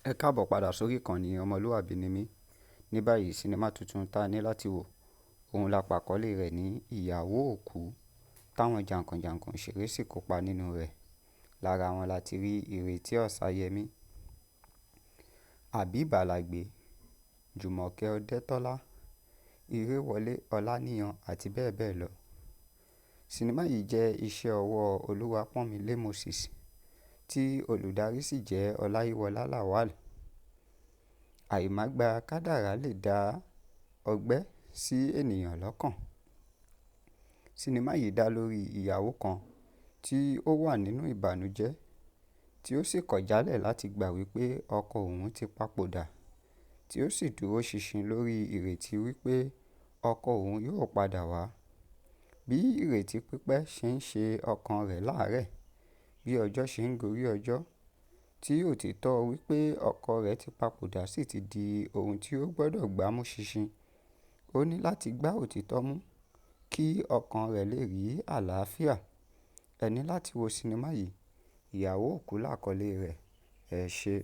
Ẹ káàbọ̀ padà sórí ìkànnì ọmọlúwàbí ni mí. Ní báyìí sinimá tuntun ta ní láti wò, òun la pàkọ́lé rẹ̀ ní ìyàwó òkú, táwọn jàǹkànjàǹkàn òṣèré sì kópa nínú rẹ̀. Lára wọn la ti rí Ìrètí Ọ̀sáyẹmí, Habib Alagbe, Jùmọ̀kẹ́ Ọdẹ́tọ́lá, Ìrèwọlé Ọláníyan àti bẹ́ẹ̀ bẹ́ẹ̀ lọ. Sinimá yìí jẹ́ iṣẹ́ ọwọ́ Olúwapọ̀nmilé Moses, tí olùdarí sì jẹ́ Ọláyíwọlá Lawal. Àìmágbà kádàrá lè dá ọgbẹ́ sí ènìyàn lọ́kàn. Sinimá yìí dá lórí ìyàwó kan tí ó wà nínú ìbànújẹ́, tí ó sì kọ̀ jálẹ̀ láti gbà wípé ọkọ òun ti papòdà, tí ó sì dúró ṣinṣin lórí ìrètí wípé ọkọ òun yóò padà wá. Bí ìrètí pípẹ́ ṣe ń ṣe ọkàn rẹ̀ láàárẹ̀, bí ọjọ́ ṣe ń gorí ọjọ́, tí òtítọ́ wípé ọkọ rẹ̀ ti papòdà sì ti di ohun tí ó gbọ́dọ̀ gbámú ṣinṣin. Ó ní láti gbá òtítọ́ mú kí ọkàn rẹ̀ lè rí àlàáfíà. Ẹ ní láti wo sinimá yìí, Ìyàwó Òkú làkọlé rẹ̀. Ẹ ṣé.